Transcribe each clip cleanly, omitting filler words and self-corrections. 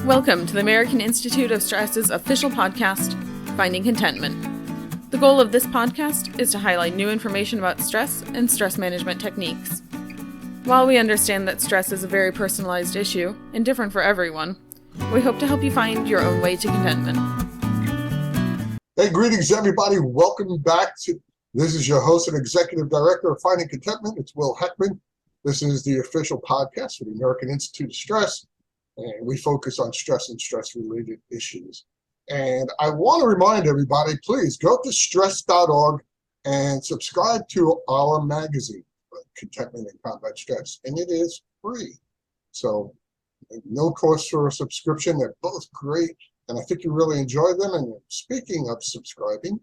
Welcome to the American Institute of Stress's official podcast, Finding Contentment. The goal of this podcast is to highlight new information about stress and stress management techniques. While we understand that stress is a very personalized issue and different for everyone, we hope to help you find your own way to contentment. Hey, greetings everybody. Welcome back to, this is your host and executive director of Finding Contentment. It's Will Heckman. This is the official podcast for the American Institute of Stress, and we focus on stress and stress-related issues. And I want to remind everybody, please go to stress.org and subscribe to our magazine, Contentment and Combat Stress, and it is free. So no cost for a subscription. They're both great, and I think you really enjoy them. And speaking of subscribing,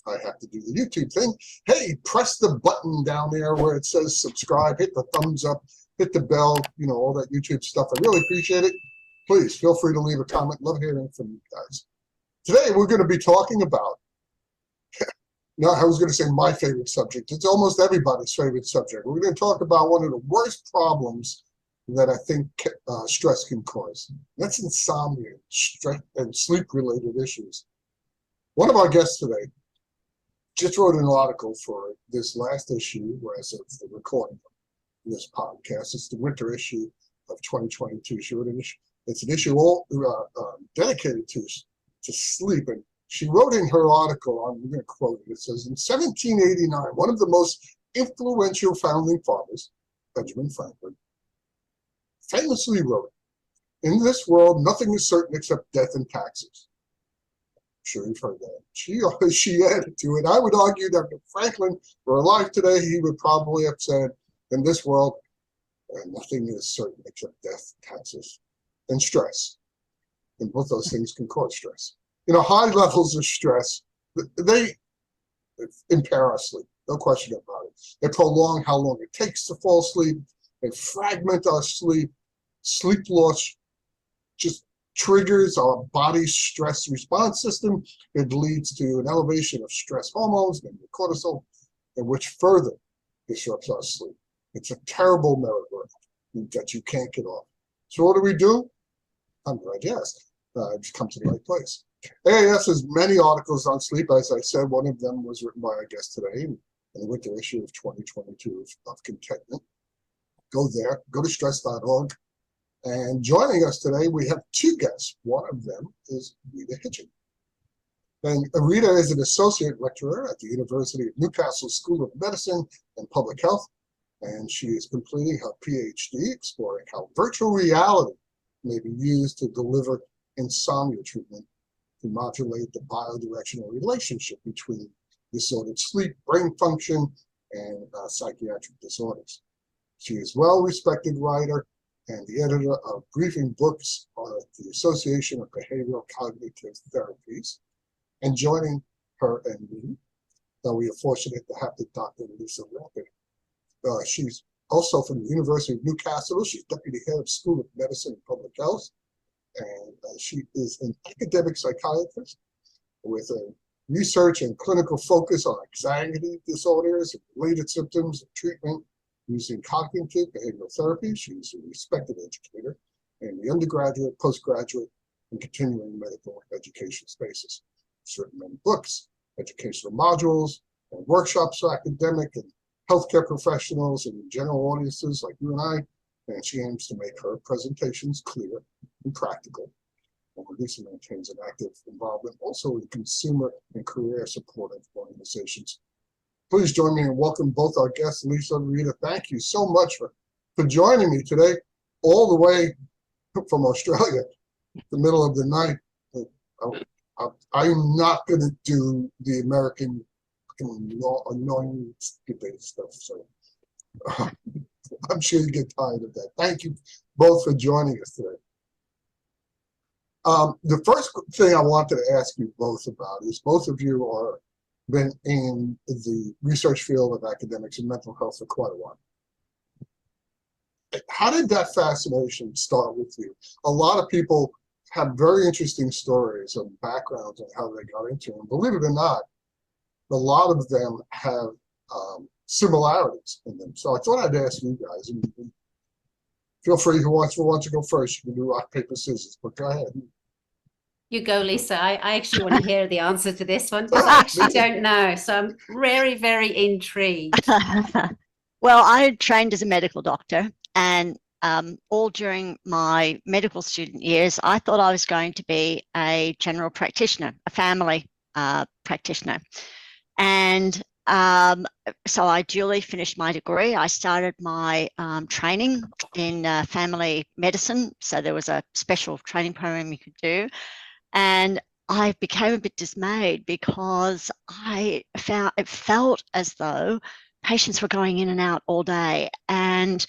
I have to do the YouTube thing. Hey, press the button down there where it says subscribe, hit the thumbs up, hit the bell, you know, all that YouTube stuff. I really appreciate it. Please feel free to leave a comment. Love hearing from you guys. Today, we're going to be talking about, no, I was going to say my favorite subject. It's almost everybody's favorite subject. We're going to talk about one of the worst problems that I think stress can cause. That's insomnia, stress, and sleep-related issues. One of our guests today just wrote an article for this last issue, as of the recording of this podcast. It's the winter issue of 2022. She wrote an issue. It's an issue all dedicated to sleep. And she wrote in her article, I'm going to quote it, it says, in 1789, one of the most influential founding fathers, Benjamin Franklin, famously wrote, "In this world, nothing is certain except death and taxes." I'm sure you've heard that. She added to it, I would argue that if Franklin were alive today, he would probably have said, in this world, nothing is certain except death, taxes, and stress. And both those things can cause stress. You know, high levels of stress, they impair our sleep, no question about it. They prolong how long it takes to fall asleep. They fragment our sleep. Sleep loss just triggers our body's stress response system. It leads to an elevation of stress hormones, maybe cortisol, and which further disrupts our sleep. It's a terrible merry-go-round that you can't get off. So what do? I'm glad you asked. I've come to the right place. AAS has many articles on sleep. As I said, one of them was written by our guest today in the winter issue of 2022 of Contentment. Go there, go to stress.org. And joining us today, we have two guests. One of them is Rita Hitching. And Rita is an associate lecturer at the University of Newcastle School of Medicine and Public Health. And she is completing her PhD exploring how virtual reality may be used to deliver insomnia treatment to modulate the biodirectional relationship between disordered sleep, brain function, and psychiatric disorders. She is a well-respected writer and the editor of briefing books at the Association of Behavioral Cognitive Therapies. And joining her and me, we are fortunate to have the Dr. Lampe. She's also from the University of Newcastle. She's deputy head of School of Medicine and Public Health. And she is an academic psychiatrist with a research and clinical focus on anxiety disorders and related symptoms and treatment using cognitive behavioral therapy. She's a respected educator in the undergraduate, postgraduate, and continuing medical education spaces. She's written many books, educational modules, and workshops for academic and healthcare professionals and general audiences like you and I, and she aims to make her presentations clear and practical. And Lisa maintains an active involvement also in consumer and career supportive organizations. Please join me and welcome both our guests, Lisa and Rita. Thank you so much for joining me today, all the way from Australia, the middle of the night. I'm not going to do the American annoying debate stuff, so I'm sure you get tired of that. Thank you both for joining us today. The first thing I wanted to ask you both about is both of you are been in the research field of academics and mental health for quite a while. How did that fascination start with you? A lot of people have very interesting stories and backgrounds on how they got into it. Believe it or not, a lot of them have similarities in them. So I thought I'd ask you guys, feel free. Who wants to go first? You can do rock, paper, scissors, but go ahead. You go, Lisa. I actually want to hear the answer to this one because I actually don't know. So I'm very, very intrigued. Well, I trained as a medical doctor, and all during my medical student years, I thought I was going to be a general practitioner, a family practitioner. And so I duly finished my degree. I started my training in family medicine. So there was a special training program you could do. And I became a bit dismayed because it felt as though patients were going in and out all day. And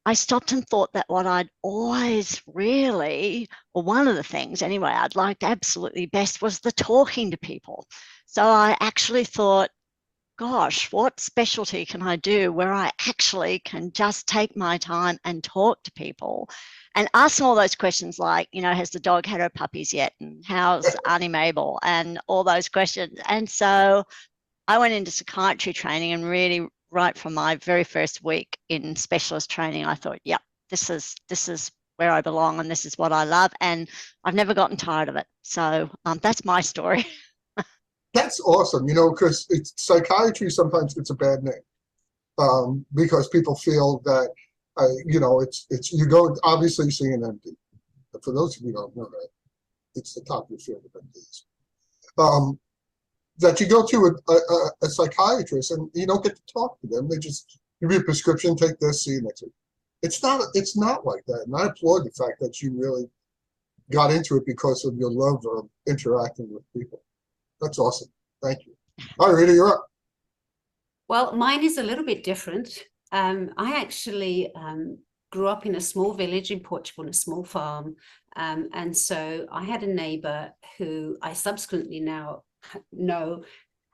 I stopped and thought that what I'd always really, or one of the things anyway, I'd liked absolutely best was the talking to people. So I actually thought, gosh, what specialty can I do where I actually can just take my time and talk to people and ask them all those questions like, has the dog had her puppies yet? And how's Auntie Mabel? And all those questions. And so I went into psychiatry training, and really right from my very first week in specialist training, I thought, yep, this is where I belong and this is what I love. And I've never gotten tired of it. So that's my story. That's awesome, because psychiatry sometimes gets a bad name because people feel that, it's you go, obviously seeing an MD. But for those of you who don't know that, it's the top of the field of MDs. That you go to a psychiatrist and you don't get to talk to them. They just give you a prescription, take this, see you next week. It's not like that. And I applaud the fact that you really got into it because of your love of interacting with people. That's awesome. Thank you. All right, Rita, you're up. Well, mine is a little bit different. I actually grew up in a small village in Portugal, on a small farm. And so I had a neighbor who I subsequently now know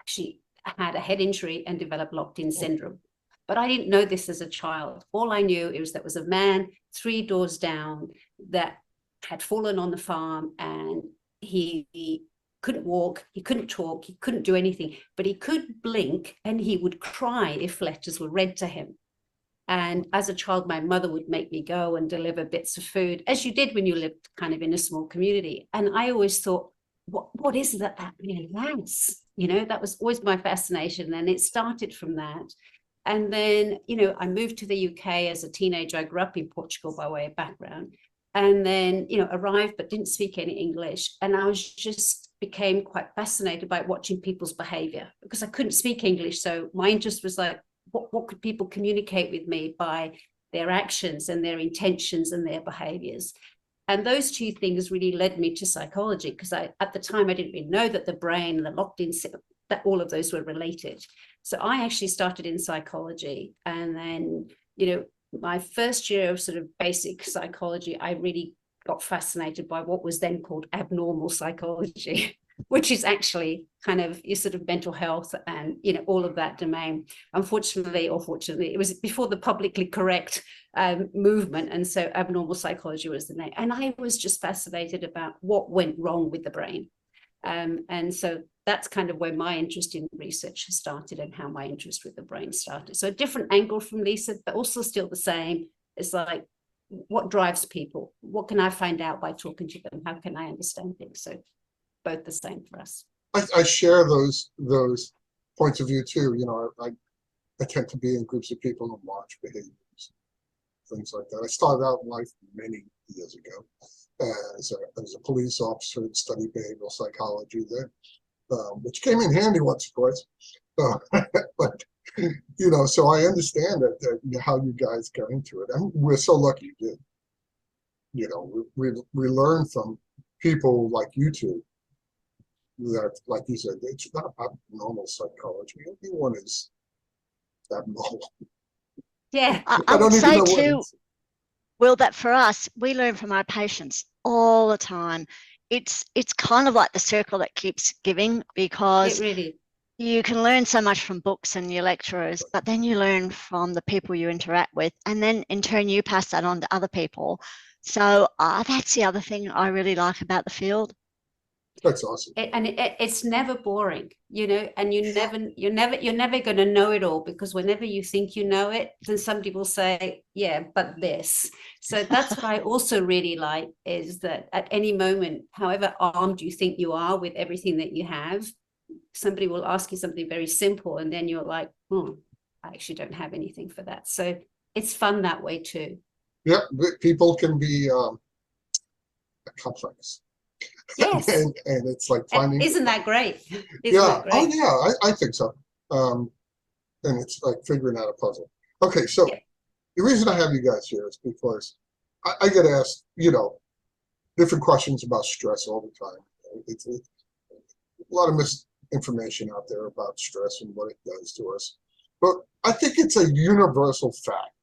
she had a head injury and developed locked-in syndrome. But I didn't know this as a child. All I knew was there was a man 3 doors down that had fallen on the farm, and he couldn't walk, he couldn't talk, he couldn't do anything, but he could blink and he would cry if letters were read to him. And as a child, my mother would make me go and deliver bits of food, as you did when you lived kind of in a small community. And I always thought, what is it that really has? That was always my fascination. And it started from that. And then, I moved to the UK as a teenager. I grew up in Portugal by way of background. And then, arrived, but didn't speak any English. And I was just became quite fascinated by watching people's behavior because I couldn't speak English. So my interest was like, what could people communicate with me by their actions and their intentions and their behaviors? And those two things really led me to psychology, because at the time I didn't really know that the brain and the locked-in, that all of those were related. So I actually started in psychology. And then, my first year of sort of basic psychology, I really got fascinated by what was then called abnormal psychology, which is actually kind of your sort of mental health and, all of that domain. Unfortunately, or fortunately, it was before the publicly correct movement. And so abnormal psychology was the name. And I was just fascinated about what went wrong with the brain. And so that's kind of where my interest in research started and how my interest with the brain started. So a different angle from Lisa, but also still the same. It's like, what drives people? What can I find out by talking to them? How can I understand things? So both the same for us. I share those points of view too. I tend to be in groups of people and watch behaviors, things like that. I started out in life many years ago as a police officer and studied behavioral psychology there, which came in handy once or twice. But so I understand that how you guys got into it. And we're so lucky you did. We learn from people like you two that, like you said, it's not abnormal psychology. Everyone is abnormal. Yeah. I would say too, Will, that for us, we learn from our patients all the time. It's kind of like the circle that keeps giving, because it really, you can learn so much from books and your lecturers, but then you learn from the people you interact with, and then in turn you pass that on to other people. So that's the other thing I really like about the field. That's awesome. It's never boring, and you're never going to know it all, because whenever you think you know it, then somebody will say, yeah, but this. So that's what I also really like, is that at any moment, however armed you think you are with everything that you have, somebody will ask you something very simple, and then you're like, I actually don't have anything for that. So it's fun that way too. Yeah, people can be complex. Yes. and it's like finding. Isn't that great? Yeah. Oh, yeah. I think so. And it's like figuring out a puzzle. Okay, so the reason I have you guys here is because I get asked, different questions about stress all the time. It's a lot of misinformation out there about stress and what it does to us. But I think it's a universal fact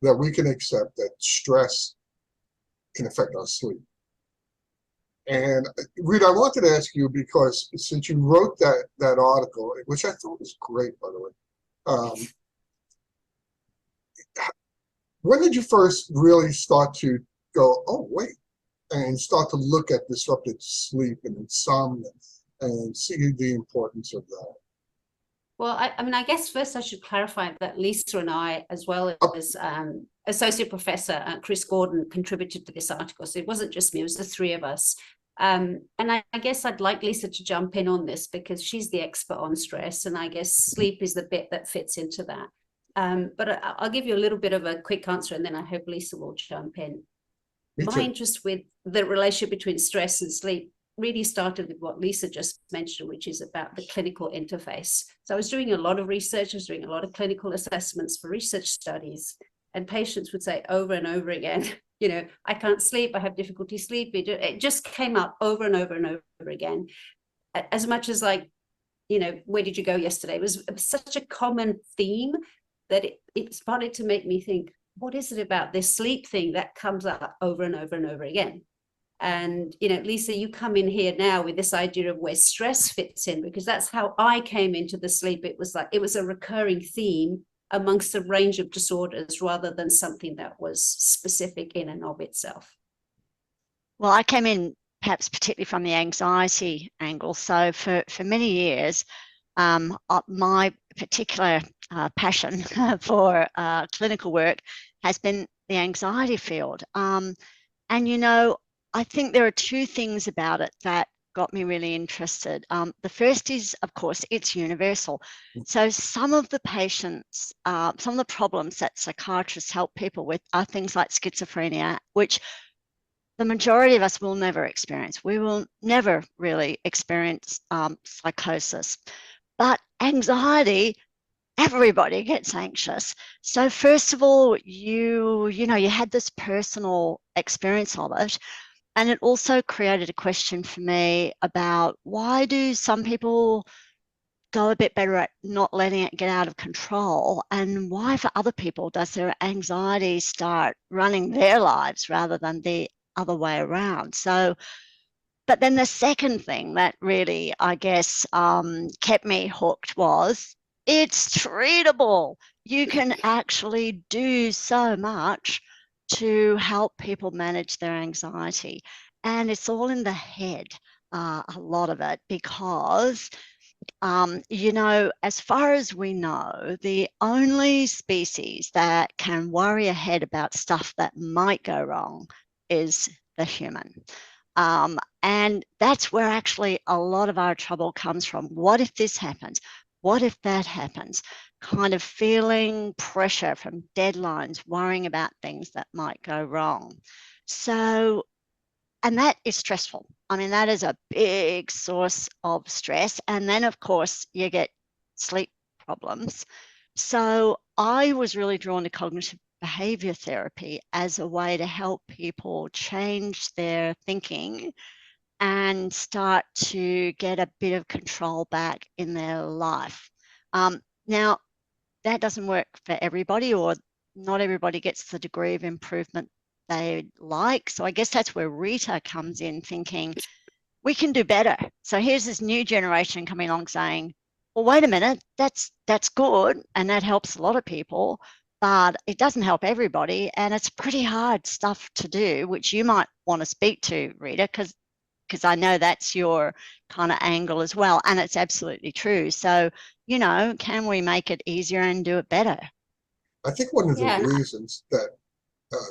that we can accept that stress can affect our sleep. And Rita, I wanted to ask you, because since you wrote that article, which I thought was great, by the way, when did you first really start to go, oh, wait, and start to look at disrupted sleep and insomnia and see the importance of that? Well, I guess first I should clarify that Lisa and I, as well as Associate Professor Chris Gordon, contributed to this article. So it wasn't just me, it was the three of us. And I guess I'd like Lisa to jump in on this, because she's the expert on stress, and I guess sleep is the bit that fits into that. But I'll give you a little bit of a quick answer, and then I hope Lisa will jump in. My interest with the relationship between stress and sleep really started with what Lisa just mentioned, which is about the clinical interface. So I was doing a lot of research, I was doing a lot of clinical assessments for research studies, and patients would say over and over again, I can't sleep, I have difficulty sleeping. It just came up over and over and over again. As much as like, where did you go yesterday? It was such a common theme that it started to make me think, what is it about this sleep thing that comes up over and over and over again? And, Lisa, you come in here now with this idea of where stress fits in, because that's how I came into the sleep. It was a recurring theme amongst a range of disorders, rather than something that was specific in and of itself. Well, I came in perhaps particularly from the anxiety angle. So for many years, my particular passion for clinical work has been the anxiety field. And, I think there are two things about it that got me really interested. The first is, of course, it's universal. So some of the patients, some of the problems that psychiatrists help people with are things like schizophrenia, which the majority of us will never experience. We will never really experience psychosis. But anxiety, everybody gets anxious. So first of all, you had this personal experience of it. And it also created a question for me about, why do some people go a bit better at not letting it get out of control, and why for other people does their anxiety start running their lives rather than the other way around? So, but then the second thing that really, I guess, kept me hooked was, it's treatable. You can actually do so much to help people manage their anxiety. And it's all in the head, a lot of it, because, as far as we know, the only species that can worry ahead about stuff that might go wrong is the human. And that's where actually a lot of our trouble comes from. What if this happens? What if that happens? Kind of feeling pressure from deadlines, worrying about things that might go wrong. So, and that is stressful. I mean, that is a big source of stress. And then, of course, you get sleep problems. So I was really drawn to cognitive behavior therapy as a way to help people change their thinking and start to get a bit of control back in their life. Now, that doesn't work for everybody, or not everybody gets the degree of improvement they like. So I guess that's where Rita comes in, thinking we can do better. So here's this new generation coming along saying, well, wait a minute, that's good, and that helps a lot of people, but it doesn't help everybody, and it's pretty hard stuff to do, which you might want to speak to, Rita, because because I know that's your kind of angle as well. And it's absolutely true. So, can we make it easier and do it better? I think one of the Yeah. reasons that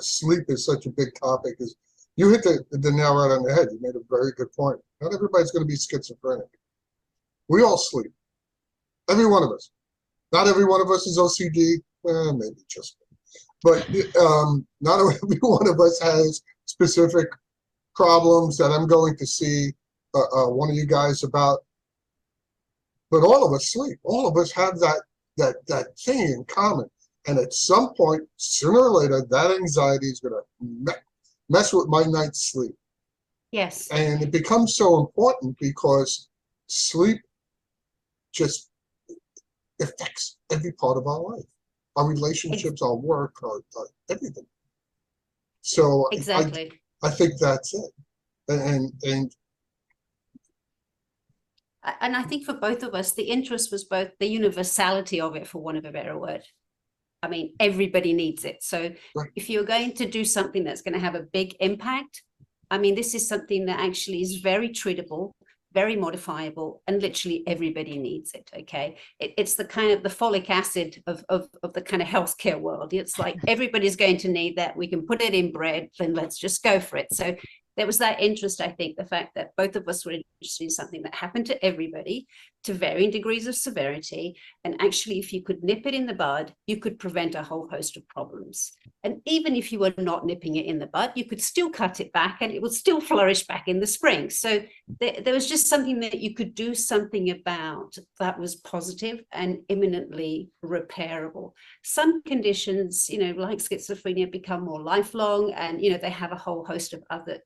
sleep is such a big topic is you hit the nail right on the head. You made a very good point. Not everybody's going to be schizophrenic. We all sleep. Every one of us. Not every one of us is OCD. Maybe just me. But not every one of us has specific problems that I'm going to see one of you guys about. But all of us sleep. All of us have that thing in common. And at some point, sooner or later, that anxiety is going to mess with my night's sleep. Yes. And it becomes so important because sleep just affects every part of our life, our relationships, our work, our everything. So Exactly. I think that's it. And I think for both of us, the interest was both the universality of it, for want of a better word. I mean, everybody needs it. So right. If you're going to do something that's going to have a big impact, I mean, this is something that actually is very treatable, very modifiable, and literally everybody needs it. Okay. It's the kind of the folic acid of the kind of healthcare world. It's like everybody's going to need that. We can put it in bread, then let's just go for it. So there was that interest, I think, the fact that both of us were interested in something that happened to everybody to varying degrees of severity. And actually, if you could nip it in the bud, you could prevent a whole host of problems. And even if you were not nipping it in the bud, you could still cut it back and it would still flourish back in the spring. So there was just something that you could do something about that was positive and imminently repairable. Some conditions, like schizophrenia, become more lifelong, and, they have a whole host of other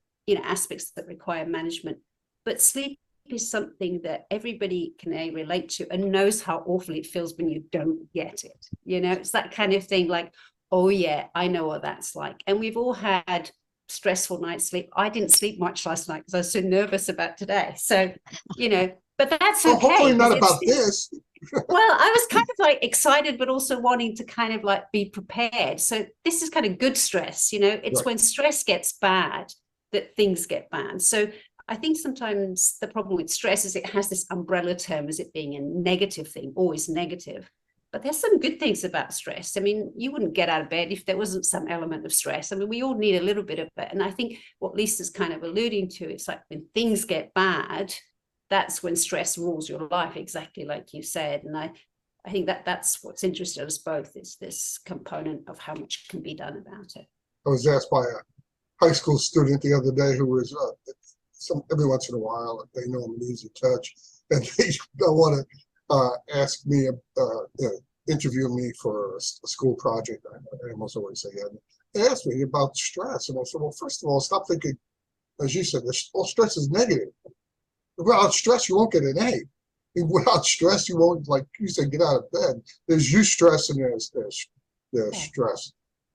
aspects that require management. But sleep is something that everybody can relate to and knows how awful it feels when you don't get it. It's that kind of thing like, oh yeah, I know what that's like. And we've all had stressful night's sleep. I didn't sleep much last night because I was so nervous about today. So, but that's okay. Hopefully not about this. Well, I was kind of like excited, but also wanting to kind of like be prepared. So this is kind of good stress, it's right. When stress gets bad that things get bad. So I think sometimes the problem with stress is it has this umbrella term as it being a negative thing, always negative. But there's some good things about stress. I mean, you wouldn't get out of bed if there wasn't some element of stress. I mean, we all need a little bit of it. And I think what Lisa's kind of alluding to, it's like when things get bad, that's when stress rules your life, exactly like you said. And I think that's what's interested us both, is this component of how much can be done about it. I was asked by a high school student the other day who was every once in a while, they know I'm an easy touch, and they want to ask me, interview me for a school project. I almost always say yeah. They asked me about stress, and I said, well, first of all, stop thinking, as you said, all stress is negative. Without stress, you won't get an A. Without stress, you won't, like you said, get out of bed. There's stress and there's stress.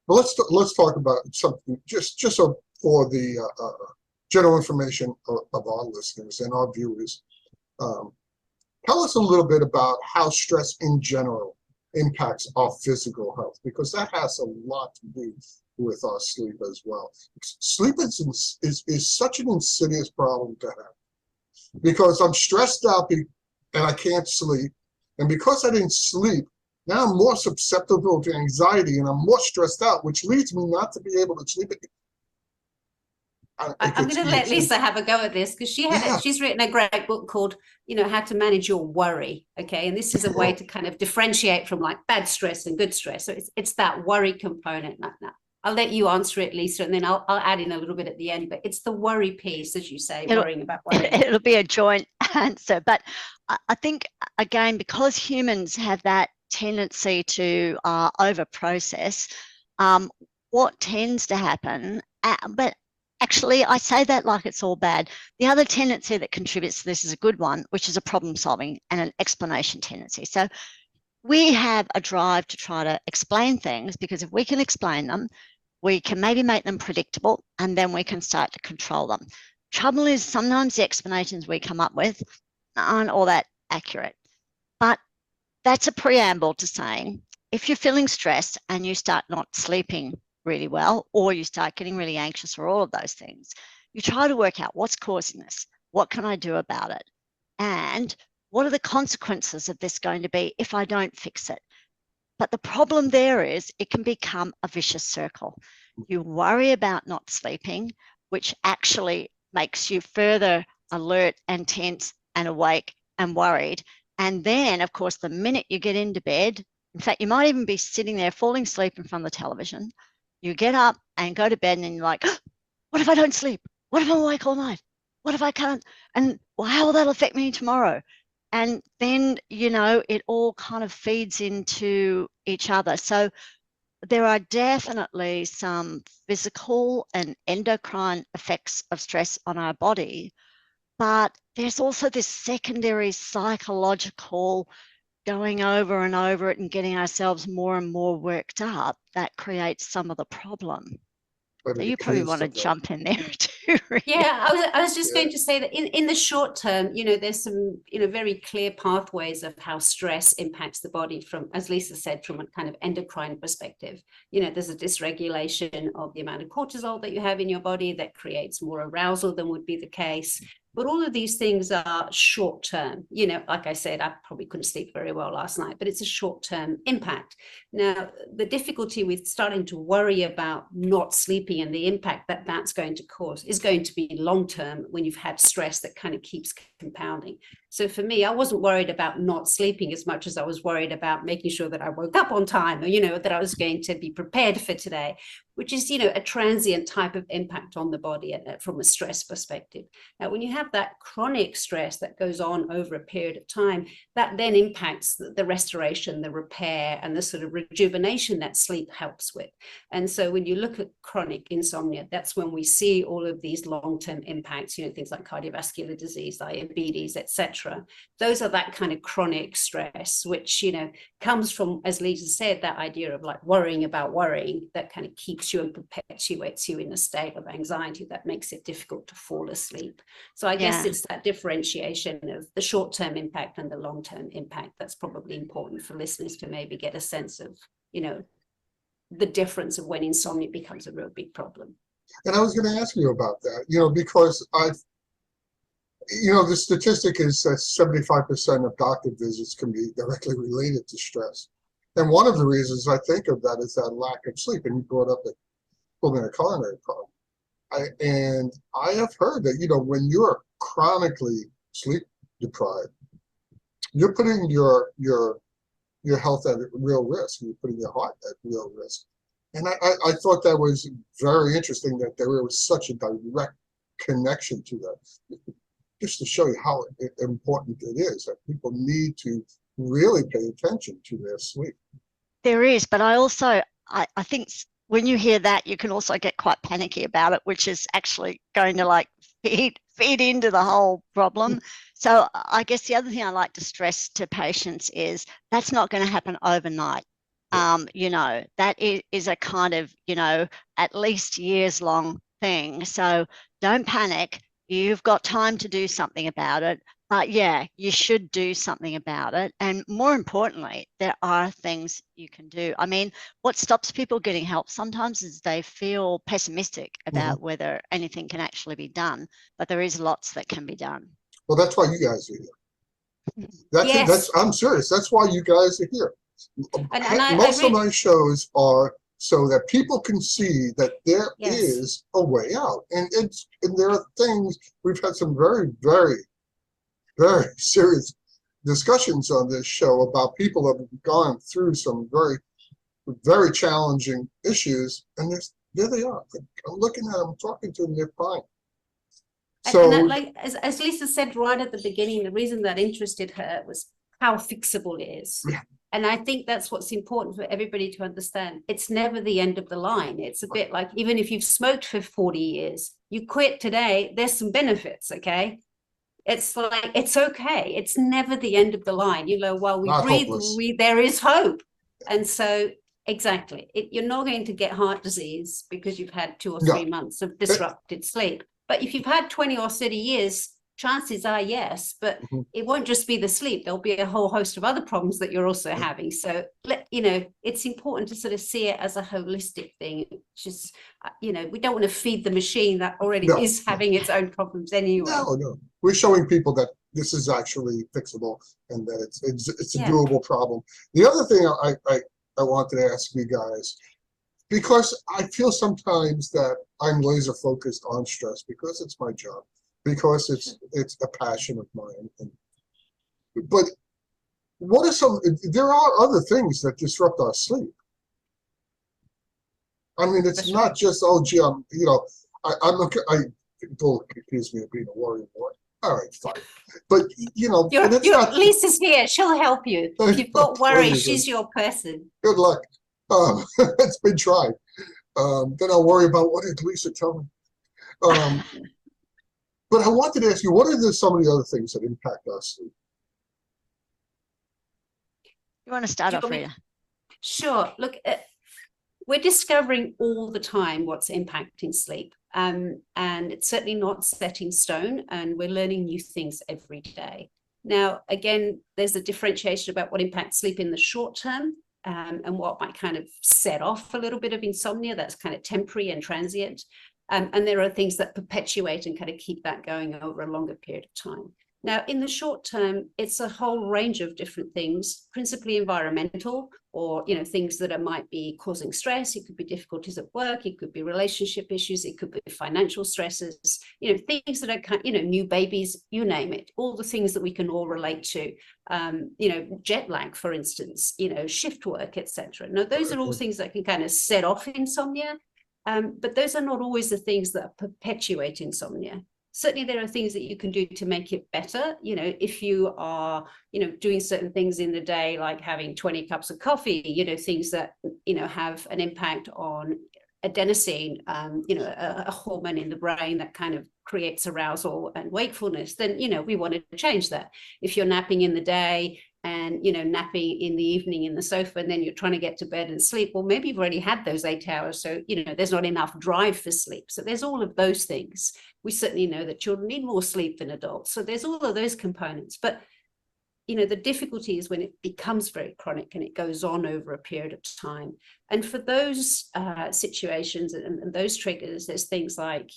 But let's talk about something just so for the general information of our listeners and our viewers. Tell us a little bit about how stress in general impacts our physical health, because that has a lot to do with our sleep as well. Sleep is such an insidious problem to have, because I'm stressed out and I can't sleep. And because I didn't sleep, now I'm more susceptible to anxiety and I'm more stressed out, which leads me not to be able to sleep. I'm going to let Lisa have a go at this, because she's written a great book called, How to Manage Your Worry. Okay. And this is a way to kind of differentiate from like bad stress and good stress. So it's that worry component. Now, I'll let you answer it, Lisa, and then I'll add in a little bit at the end, but it's the worry piece, as you say, worrying about worrying. It'll be a joint answer. But I think, again, because humans have that tendency to over-process, what tends to happen, but actually, I say that like it's all bad. The other tendency that contributes to this is a good one, which is a problem solving and an explanation tendency. So we have a drive to try to explain things, because if we can explain them, we can maybe make them predictable, and then we can start to control them. Trouble is, sometimes the explanations we come up with aren't all that accurate. But that's a preamble to saying, if you're feeling stressed and you start not sleeping really well, or you start getting really anxious, or all of those things, you try to work out what's causing this, what can I do about it, and what are the consequences of this going to be if I don't fix it. But the problem there is it can become a vicious circle. You worry about not sleeping, which actually makes you further alert and tense and awake and worried. And then, of course, the minute you get into bed, in fact, you might even be sitting there falling asleep in front of the television. You get up and go to bed and you're like, oh, what if I don't sleep? What if I'm awake all night? What if I can't? And well, how will that affect me tomorrow? And then, it all kind of feeds into each other. So there are definitely some physical and endocrine effects of stress on our body, but there's also this secondary psychological going over and over it and getting ourselves more and more worked up that creates some of the problem. So you probably want to jump in there too. Rita. Yeah, I was just going to say that in the short term, there's some, very clear pathways of how stress impacts the body from, as Lisa said, from a kind of endocrine perspective. There's a dysregulation of the amount of cortisol that you have in your body that creates more arousal than would be the case. But all of these things are short term. Like I said, I probably couldn't sleep very well last night, but it's a short term impact. Now, the difficulty with starting to worry about not sleeping and the impact that that's going to cause is going to be long term when you've had stress that kind of keeps compounding. So for me, I wasn't worried about not sleeping as much as I was worried about making sure that I woke up on time, or, that I was going to be prepared for today, which is, a transient type of impact on the body from a stress perspective. Now, when you have that chronic stress that goes on over a period of time, that then impacts the restoration, the repair, and the sort of rejuvenation that sleep helps with. And so when you look at chronic insomnia, that's when we see all of these long-term impacts, things like cardiovascular disease, diabetes, etc. Those are that kind of chronic stress, which, comes from, as Lisa said, that idea of like worrying about worrying that kind of keeps you and perpetuates you in a state of anxiety that makes it difficult to fall asleep. So I guess it's that differentiation of the short-term impact and the long-term impact that's probably important for listeners to maybe get a sense of, the difference of when insomnia becomes a real big problem. And I was going to ask you about that, because the statistic is that 75% of doctor visits can be directly related to stress. And one of the reasons I think of that is that lack of sleep. And you brought up the pulmonary coronary problem. I have heard that, when you're chronically sleep deprived, you're putting your health at real risk. You're putting your heart at real risk. And I thought that was very interesting that there was such a direct connection to that. Just to show you how important it is that people need to really pay attention to their sleep. There is, but I think when you hear that, you can also get quite panicky about it, which is actually going to feed into the whole problem. So I guess the other thing I like to stress to patients is that's not going to happen overnight. That is a kind of, at least years long thing. So don't panic. You've got time to do something about it. But yeah, you should do something about it. And more importantly, there are things you can do. I mean, what stops people getting help sometimes is they feel pessimistic about whether anything can actually be done. But there is lots that can be done. Well, that's why you guys are here. I'm serious. That's why you guys are here. Most of my shows are so that people can see that there is a way out. And there are things, we've had some very, very, very serious discussions on this show about people who have gone through some very, very challenging issues, and there they are. I'm looking at them, talking to them, they're fine. So, and that, as Lisa said right at the beginning, the reason that interested her was how fixable it is. Yeah. And I think that's what's important for everybody to understand. It's never the end of the line. It's a bit like, even if you've smoked for 40 years, you quit today, there's some benefits, okay? It's like, it's okay. It's never the end of the line. While we Not breathe, hopeless. there is hope. And so, exactly, you're not going to get heart disease because you've had 2 or 3 months of disrupted sleep. But if you've had 20 or 30 years chances are yes, but Mhm. it won't just be the sleep. There'll be a whole host of other problems that you're also having. So, it's important to sort of see it as a holistic thing. It's just, we don't want to feed the machine that already No, is having its own problems anyway. no. We're showing people that this is actually fixable and that it's a Yeah. doable problem. The other thing I wanted to ask you guys, because I feel sometimes that I'm laser focused on stress because it's my job, because it's a passion of mine. But what are there are other things that disrupt our sleep. I mean, it's That's not right. just, gee, people accuse me of being a worry wart. All right, fine. But, and it's not. Lisa's here. She'll help you. If you've got worry, she's your person. Good luck. It's been tried. Then I'll worry about what did Lisa tell me. But I wanted to ask you, what are some of the other things that impact our sleep? You want to start off, Rita? Sure. Look, we're discovering all the time what's impacting sleep. And it's certainly not set in stone, and we're learning new things every day. Now, again, there's a differentiation about what impacts sleep in the short term, and what might kind of set off a little bit of insomnia that's kind of temporary and transient. And there are things that perpetuate and kind of keep that going over a longer period of time. Now, in the short term, it's a whole range of different things, principally environmental, or things that might be causing stress. It could be difficulties at work. It could be relationship issues. It could be financial stresses. Things that are new babies. You name it. All the things that we can all relate to. Jet lag, for instance. Shift work, etc. Now, those are all things that can kind of set off insomnia. But those are not always the things that perpetuate insomnia. Certainly there are things that you can do to make it better. If you are, doing certain things in the day, like having 20 cups of coffee, things that, have an impact on adenosine, a hormone in the brain that kind of creates arousal and wakefulness, then, we want to change that. If you're napping in the day and, napping in the evening in the sofa, and then you're trying to get to bed and sleep, well, maybe you've already had those 8 hours. So, there's not enough drive for sleep. So there's all of those things. We certainly know that children need more sleep than adults. So there's all of those components. But, the difficulty is when it becomes very chronic and it goes on over a period of time. And for those situations and those triggers, there's things like,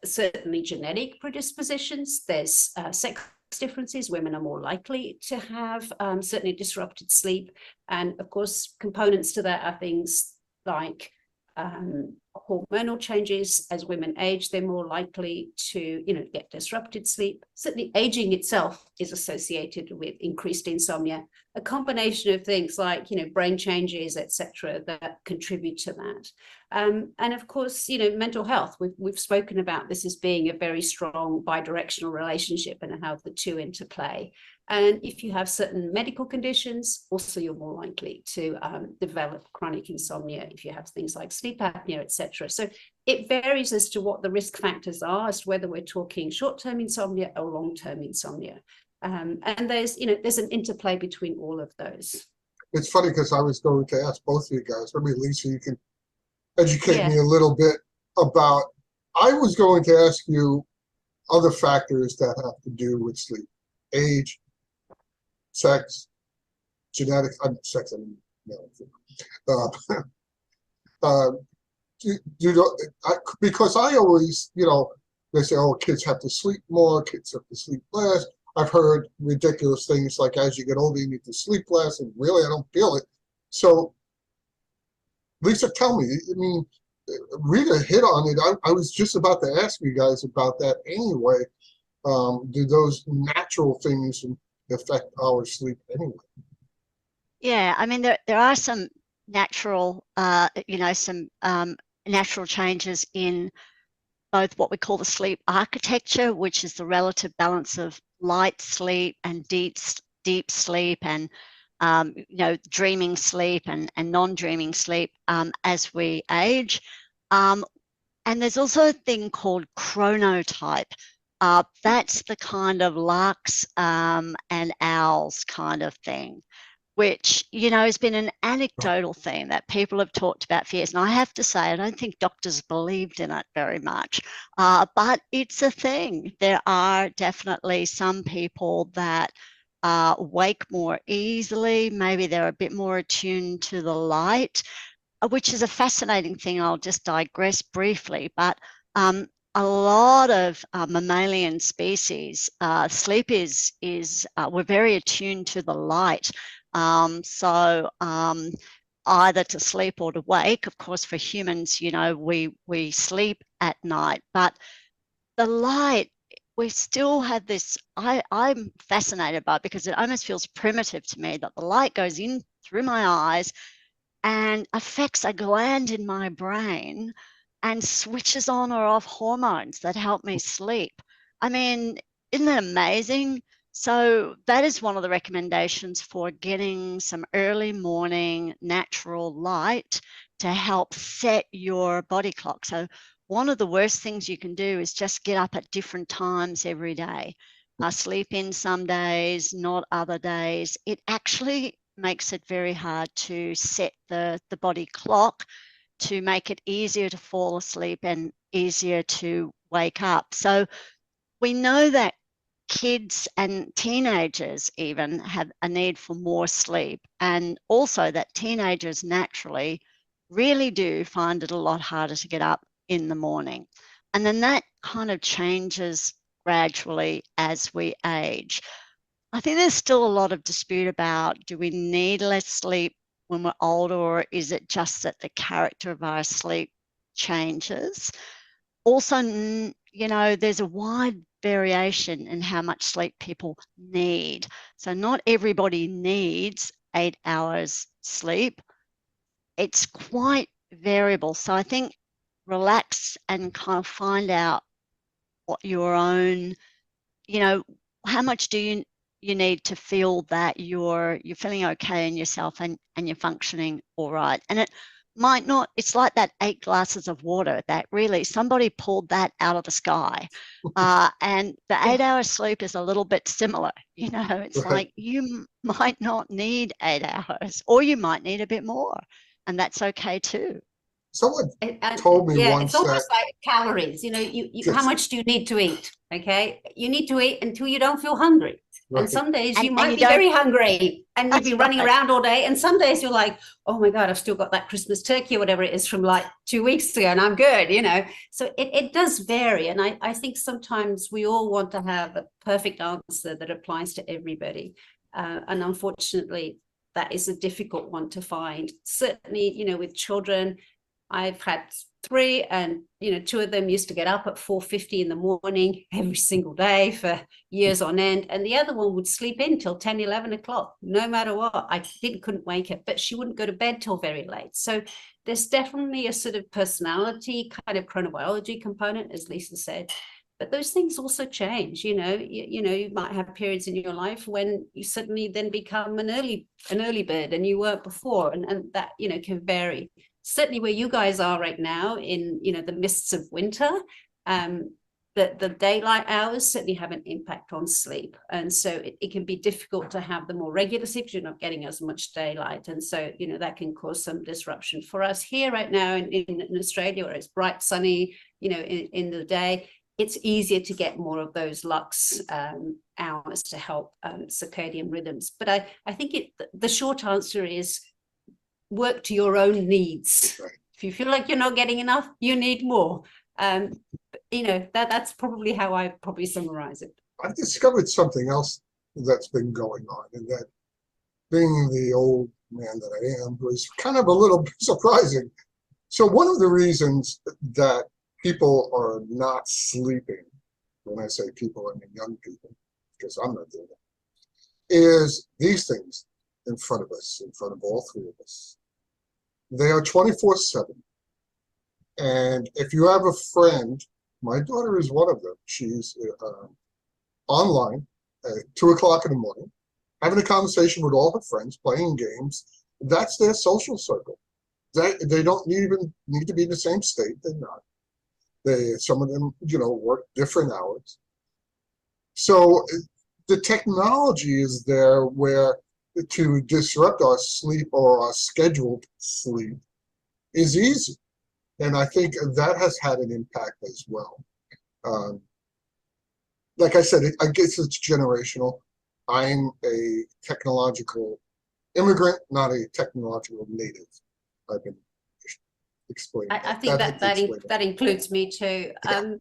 certainly genetic predispositions. There's sex differences. Women are more likely to have certainly disrupted sleep. And of course, components to that are things like hormonal changes. As women age, they're more likely to get disrupted sleep. Certainly aging itself is associated with increased insomnia. A combination of things like brain changes, etc., that contribute to that. And of course, mental health. We've spoken about this as being a very strong bidirectional relationship and how the two interplay. And if you have certain medical conditions, also you're more likely to develop chronic insomnia if you have things like sleep apnea, etc. So it varies as to what the risk factors are, as to whether we're talking short-term insomnia or long-term insomnia. And there's an interplay between all of those. It's funny because I was going to ask both of you guys. Maybe Lisa, you can educate me a little bit about. I was going to ask you other factors that have to do with sleep: age, sex, genetics. Sex. I mean, no. Because I always, they say, oh, kids have to sleep more, kids have to sleep less. I've heard ridiculous things like, as you get older, you need to sleep less, and really, I don't feel it. So, Lisa, tell me, I mean, Rita hit on it. I was just about to ask you guys about that anyway. Do those natural things affect our sleep anyway? Yeah, I mean, there are some natural, some natural changes in both what we call the sleep architecture, which is the relative balance of light sleep and deep sleep, and dreaming sleep and non-dreaming sleep as we age. And there's also a thing called chronotype. That's the kind of larks and owls kind of thing. which, has been an anecdotal thing that people have talked about for years. And I have to say, I don't think doctors believed in it very much, but it's a thing. There are definitely some people that wake more easily. Maybe they're a bit more attuned to the light, which is a fascinating thing. I'll just digress briefly, but a lot of mammalian species, sleep is we're very attuned to the light. So either to sleep or to wake. Of course, for humans, we sleep at night, but the light, we still have this, I'm fascinated by it because it almost feels primitive to me that the light goes in through my eyes and affects a gland in my brain and switches on or off hormones that help me sleep. I mean, isn't that amazing? So that is one of the recommendations for getting some early morning natural light to help set your body clock. So one of the worst things you can do is just get up at different times every day. Sleep in some days, not other days. It actually makes it very hard to set the body clock to make it easier to fall asleep and easier to wake up. So we know that kids and teenagers even have a need for more sleep, and also that teenagers naturally really do find it a lot harder to get up in the morning. And then that kind of changes gradually as we age. I think there's still a lot of dispute about, do we need less sleep when we're older, or is it just that the character of our sleep changes? Also, there's a wide variation in how much sleep people need. So not everybody needs 8 hours sleep. It's quite variable. So I think relax and kind of find out what your own, how much do you need to feel that you're feeling okay in yourself and you're functioning all right. And it might not, it's like that 8 glasses of water that really somebody pulled that out of the sky. And the 8 hours sleep is a little bit similar. It's like you might not need 8 hours, or you might need a bit more, and that's okay too. Someone told me once it's almost that, like calories. How much do you need to eat? Okay, you need to eat until you don't feel hungry. Right. And some days you might be very hungry and you've been running around all day. And some days you're like, oh my God, I've still got that Christmas turkey or whatever it is from like 2 weeks ago and I'm good, So it does vary. And I think sometimes we all want to have a perfect answer that applies to everybody. And unfortunately, that is a difficult one to find. Certainly, with children, I've had 3, and 2 of them used to get up at 4:50 in the morning every single day for years on end, and the other one would sleep in till 10, 11 o'clock, no matter what. I couldn't wake her, but she wouldn't go to bed till very late. So there's definitely a sort of personality kind of chronobiology component, as Lisa said. But those things also change. You might have periods in your life when you suddenly then become an early bird and you weren't before, and that can vary. Certainly where you guys are right now in the mists of winter, the daylight hours certainly have an impact on sleep, and so it can be difficult to have the more regular sleep because you're not getting as much daylight, and so that can cause some disruption. For us here right now in Australia, where it's bright, sunny, in the day, it's easier to get more of those lux hours to help circadian rhythms. But I think the short answer is work to your own needs. Right. If you feel like you're not getting enough, you need more. That's probably how I probably summarize it. I've discovered something else that's been going on, and that, being the old man that I am, was kind of a little surprising. So one of the reasons that people are not sleeping, when I say people, I mean young people, because I'm not doing it, is these things in front of us, in front of all 3 of us. They are 24/7. And if you have a friend, my daughter is one of them. She's online at 2 o'clock in the morning, having a conversation with all her friends, playing games. That's their social circle. They don't even need to be in the same state. They're not. Some of them, work different hours. So the technology is there where to disrupt our sleep or our scheduled sleep is easy. And I think that has had an impact as well. Like I said, I guess it's generational. I'm a technological immigrant, not a technological native. I've been explaining I think that includes me too. Yeah.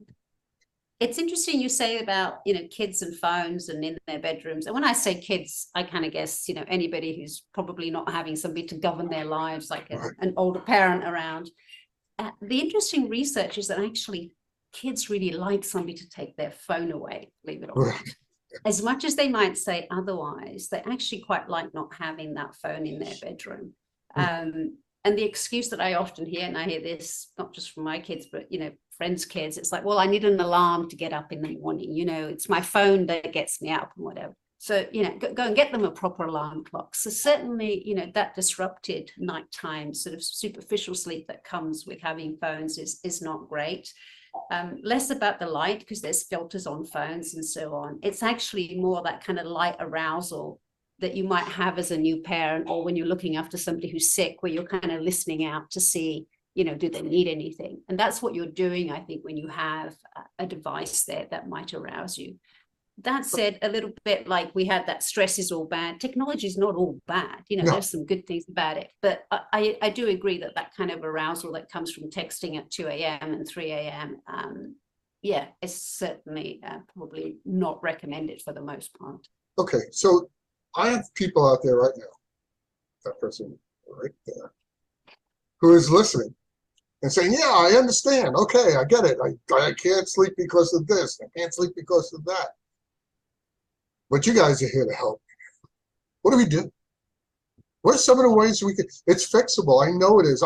It's interesting you say about, kids and phones and in their bedrooms. And when I say kids, I kind of guess, anybody who's probably not having somebody to govern their lives, like an older parent around. The interesting research is that actually kids really like somebody to take their phone away, believe it or not. As much as they might say otherwise, they actually quite like not having that phone in their bedroom. And the excuse that I often hear, and I hear this not just from my kids, but, friends' kids, it's like, well, I need an alarm to get up in the morning. It's my phone that gets me up and whatever. So, go and get them a proper alarm clock. So certainly, that disrupted nighttime sort of superficial sleep that comes with having phones is not great. Less about the light because there's filters on phones and so on. It's actually more that kind of light arousal that you might have as a new parent or when you're looking after somebody who's sick, where you're kind of listening out to see, do they need anything? And that's what you're doing, I think, when you have a device there that might arouse you. That said, a little bit like we had that stress is all bad. Technology is not all bad. No. There's some good things about it. But I do agree that kind of arousal that comes from texting at 2 a.m. and 3 a.m., is certainly probably not recommended for the most part. Okay, so I have people out there right now, that person right there, who is listening and saying, yeah, I understand. Okay, I get it. I can't sleep because of this. I can't sleep because of that. But you guys are here to help. What do we do? What are some of the ways we can? It's fixable. I know it is.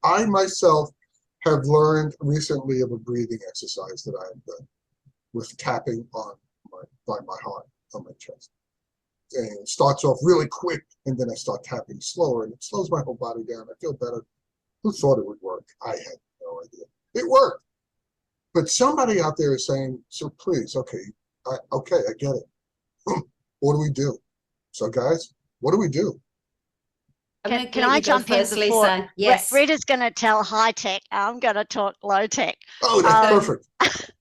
I myself have learned recently of a breathing exercise that I have done with tapping by my heart on my chest. And it starts off really quick, and then I start tapping slower, and it slows my whole body down. I feel better. Who thought it would work? I had no idea. It worked. But somebody out there is saying, so please, okay, I get it. What do we do? So guys, what do we do? Can I jump in before? Lisa? Yes. Rita's going to tell high tech. I'm going to talk low tech. Oh, that's perfect.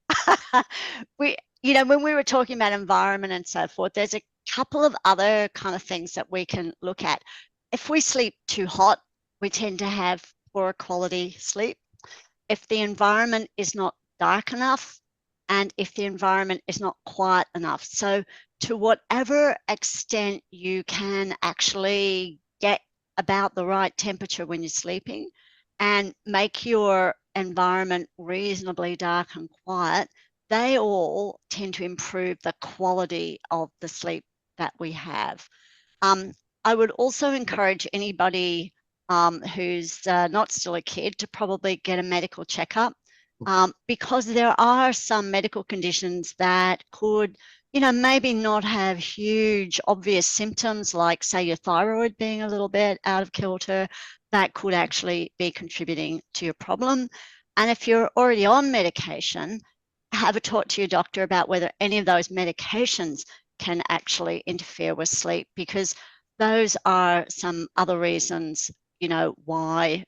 When we were talking about environment and so forth, there's a couple of other kind of things that we can look at. If we sleep too hot, we tend to have poor quality sleep. If the environment is not dark enough, and if the environment is not quiet enough. So to whatever extent you can actually get about the right temperature when you're sleeping and make your environment reasonably dark and quiet, they all tend to improve the quality of the sleep that we have. I would also encourage anybody who's not still a kid to probably get a medical checkup. Because there are some medical conditions that could, maybe not have huge obvious symptoms, like say your thyroid being a little bit out of kilter, that could actually be contributing to your problem. And if you're already on medication, have a talk to your doctor about whether any of those medications can actually interfere with sleep, because those are some other reasons, why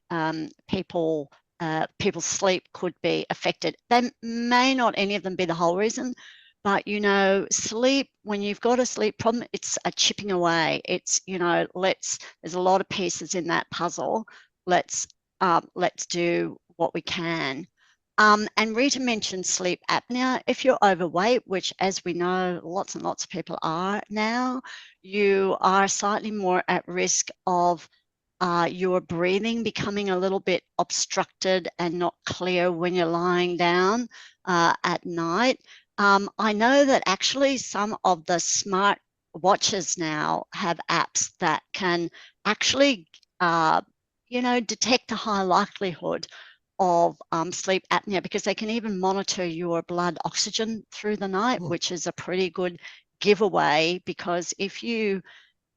people's sleep could be affected. They may not any of them be the whole reason, but sleep, when you've got a sleep problem, it's a chipping away. It's, there's a lot of pieces in that puzzle. Let's do what we can. And Rita mentioned sleep apnea. If you're overweight, which as we know, lots and lots of people are now, you are slightly more at risk of your breathing becoming a little bit obstructed and not clear when you're lying down at night. I know that actually some of the smart watches now have apps that can actually, detect a high likelihood of sleep apnea, because they can even monitor your blood oxygen through the night, which is a pretty good giveaway, because if you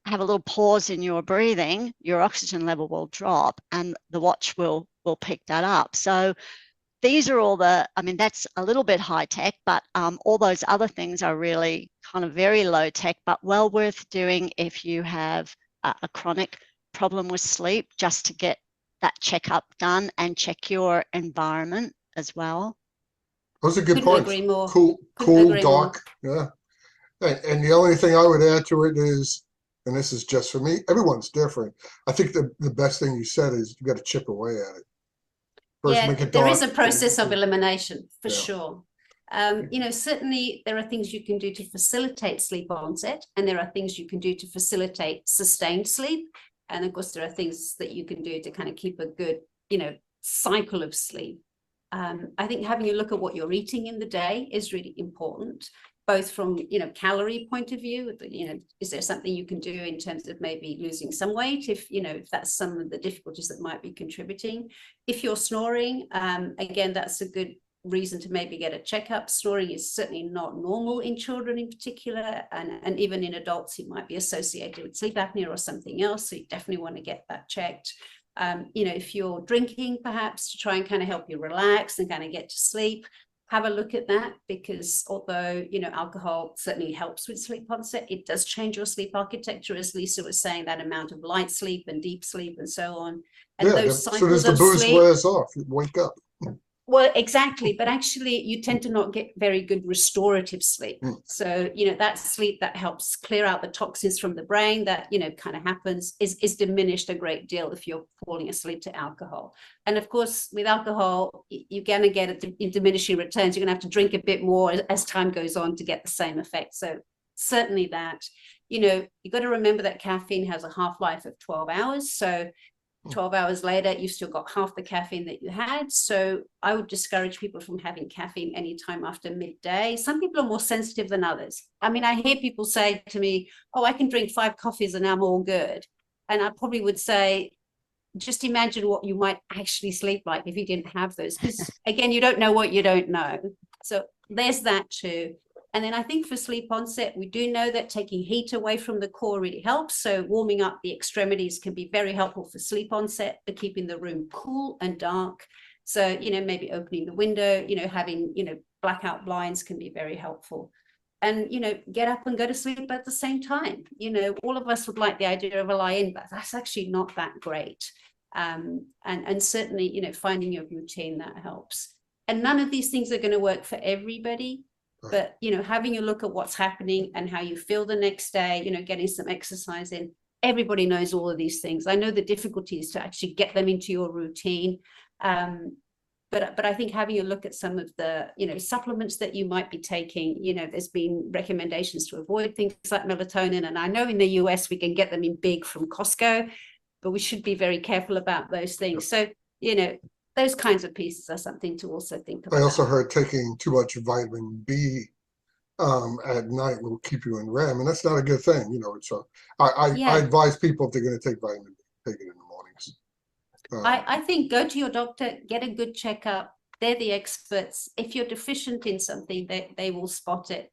have a little pause in your breathing, your oxygen level will drop and the watch will pick that up. So these are all that's a little bit high tech, but all those other things are really kind of very low tech, but well worth doing if you have a chronic problem with sleep, just to get that checkup done and check your environment as well. Those are good Couldn't points. agree more. Cool, Couldn't agree dark. Yeah. And the only thing I would add to it is, and this is just for me, everyone's different. I think the best thing you said is you got to chip away at it. First, make it there dark, is a process of elimination for Yeah. sure. Certainly there are things you can do to facilitate sleep onset, and there are things you can do to facilitate sustained sleep. And of course, there are things that you can do to kind of keep a good, cycle of sleep. I think having a look at what you're eating in the day is really important, both from, calorie point of view. Is there something you can do in terms of maybe losing some weight if that's some of the difficulties that might be contributing. If you're snoring, again, that's a good reason to maybe get a checkup. Snoring is certainly not normal in children in particular, and even in adults it might be associated with sleep apnea or something else, so you definitely want to get that checked. If you're drinking, perhaps to try and kind of help you relax and kind of get to sleep, have a look at that, because although alcohol certainly helps with sleep onset, it does change your sleep architecture, as Lisa was saying, that amount of light sleep and deep sleep and so on. And those cycles as soon as the booze wears off, you wake up. Well, exactly. But actually, you tend to not get very good restorative sleep. So, that sleep that helps clear out the toxins from the brain that, kind of happens is diminished a great deal if you're falling asleep to alcohol. And of course, with alcohol, you're going to get in diminishing returns. You're going to have to drink a bit more as time goes on to get the same effect. So certainly that, you've got to remember that caffeine has a half-life of 12 hours. So 12 hours later, you've still got half the caffeine that you had. So I would discourage people from having caffeine anytime after midday. Some people are more sensitive than others. I mean, I hear people say to me, oh, I can drink 5 coffees and I'm all good. And I probably would say, just imagine what you might actually sleep like if you didn't have those. Because again, you don't know what you don't know. So there's that too. And then I think for sleep onset, we do know that taking heat away from the core really helps. So warming up the extremities can be very helpful for sleep onset, for keeping the room cool and dark. So, maybe opening the window, having, blackout blinds can be very helpful. And, get up and go to sleep at the same time. All of us would like the idea of a lie-in, but that's actually not that great. And certainly, finding your routine, that helps. And none of these things are going to work for everybody. But, having a look at what's happening and how you feel the next day, getting some exercise in, everybody knows all of these things. I know the difficulties to actually get them into your routine. But I think having a look at some of the, supplements that you might be taking, there's been recommendations to avoid things like melatonin. And I know in the US, we can get them in big from Costco, but we should be very careful about those things. So, those kinds of pieces are something to also think about. I also heard taking too much vitamin B at night will keep you in REM, and that's not a good thing. So I advise people, if they're going to take vitamin B, take it in the mornings. I think go to your doctor, get a good checkup. They're the experts. If you're deficient in something, they will spot it.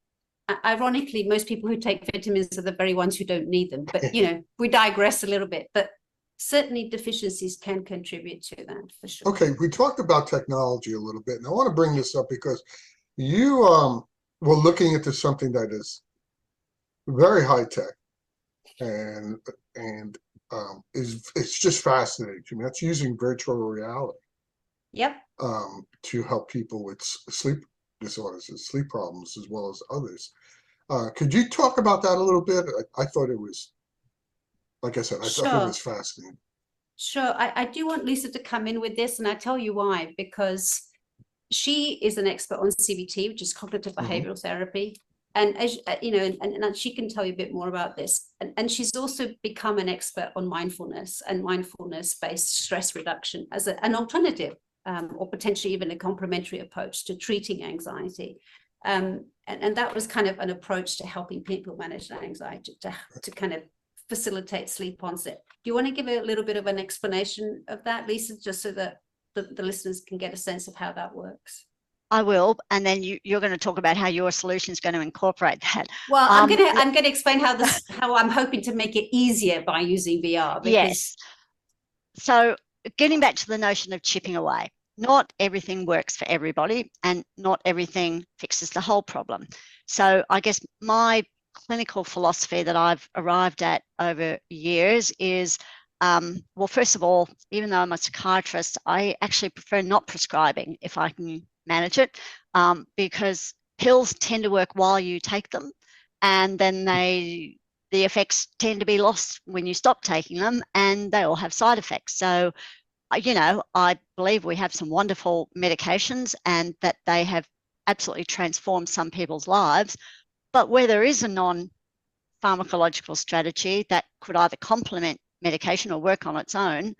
Ironically, most people who take vitamins are the very ones who don't need them. But, we digress a little bit. But certainly deficiencies can contribute to that for sure. Okay, we talked about technology a little bit, and I want to bring this up because you were looking into something that is very high tech and it's just fascinating to me. That's using virtual reality. Yep. To help people with sleep disorders and sleep problems as well as others. Could you talk about that a little bit? I thought it was, like I said, I thought it was fascinating. Sure. I do want Lisa to come in with this, and I tell you why, because she is an expert on CBT, which is cognitive behavioral therapy. And as and she can tell you a bit more about this. And she's also become an expert on mindfulness and mindfulness-based stress reduction as an alternative, or potentially even a complementary approach to treating anxiety. And that was kind of an approach to helping people manage their anxiety, to kind of facilitate sleep onset. Do you want to give a little bit of an explanation of that, Lisa, just so that the listeners can get a sense of how that works? I will, and then you're going to talk about how your solution is going to incorporate that. Well, I'm going to explain how I'm hoping to make it easier by using VR. Yes. So getting back to the notion of chipping away, not everything works for everybody, and not everything fixes the whole problem. So I guess my clinical philosophy that I've arrived at over years is, well, first of all, even though I'm a psychiatrist, I actually prefer not prescribing if I can manage it, because pills tend to work while you take them, and then the effects tend to be lost when you stop taking them, and they all have side effects. So, I believe we have some wonderful medications and that they have absolutely transformed some people's lives. But where there is a non-pharmacological strategy that could either complement medication or work on its own,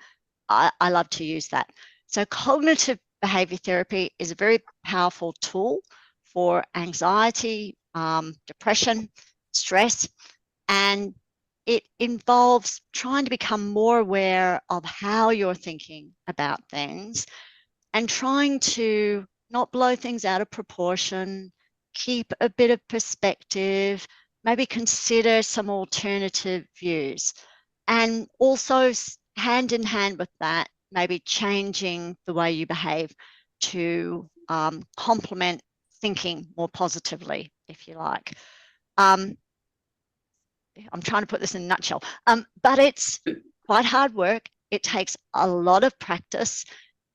I love to use that. So cognitive behavior therapy is a very powerful tool for anxiety, depression, stress, and it involves trying to become more aware of how you're thinking about things and trying to not blow things out of proportion, keep a bit of perspective, maybe consider some alternative views. And also, hand in hand with that, maybe changing the way you behave to complement thinking more positively, if you like. I'm trying to put this in a nutshell, but it's quite hard work. It takes a lot of practice,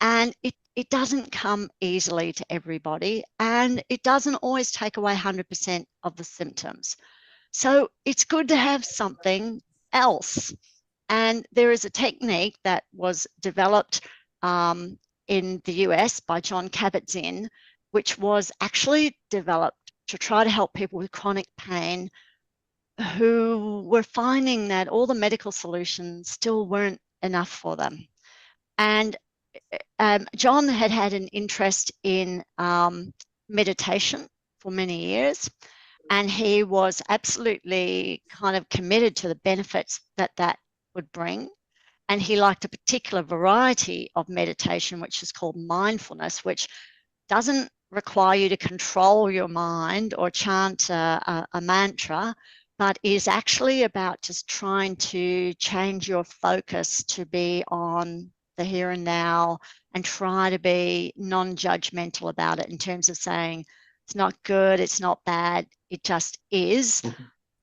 and it doesn't come easily to everybody, and it doesn't always take away 100% of the symptoms. So it's good to have something else. And there is a technique that was developed in the US by John Kabat-Zinn, which was actually developed to try to help people with chronic pain who were finding that all the medical solutions still weren't enough for them. And John had an interest in meditation for many years, and he was absolutely kind of committed to the benefits that would bring. And he liked a particular variety of meditation, which is called mindfulness, which doesn't require you to control your mind or chant a mantra, but is actually about just trying to change your focus to be on the here and now and try to be non-judgmental about it in terms of saying it's not good, it's not bad, it just is.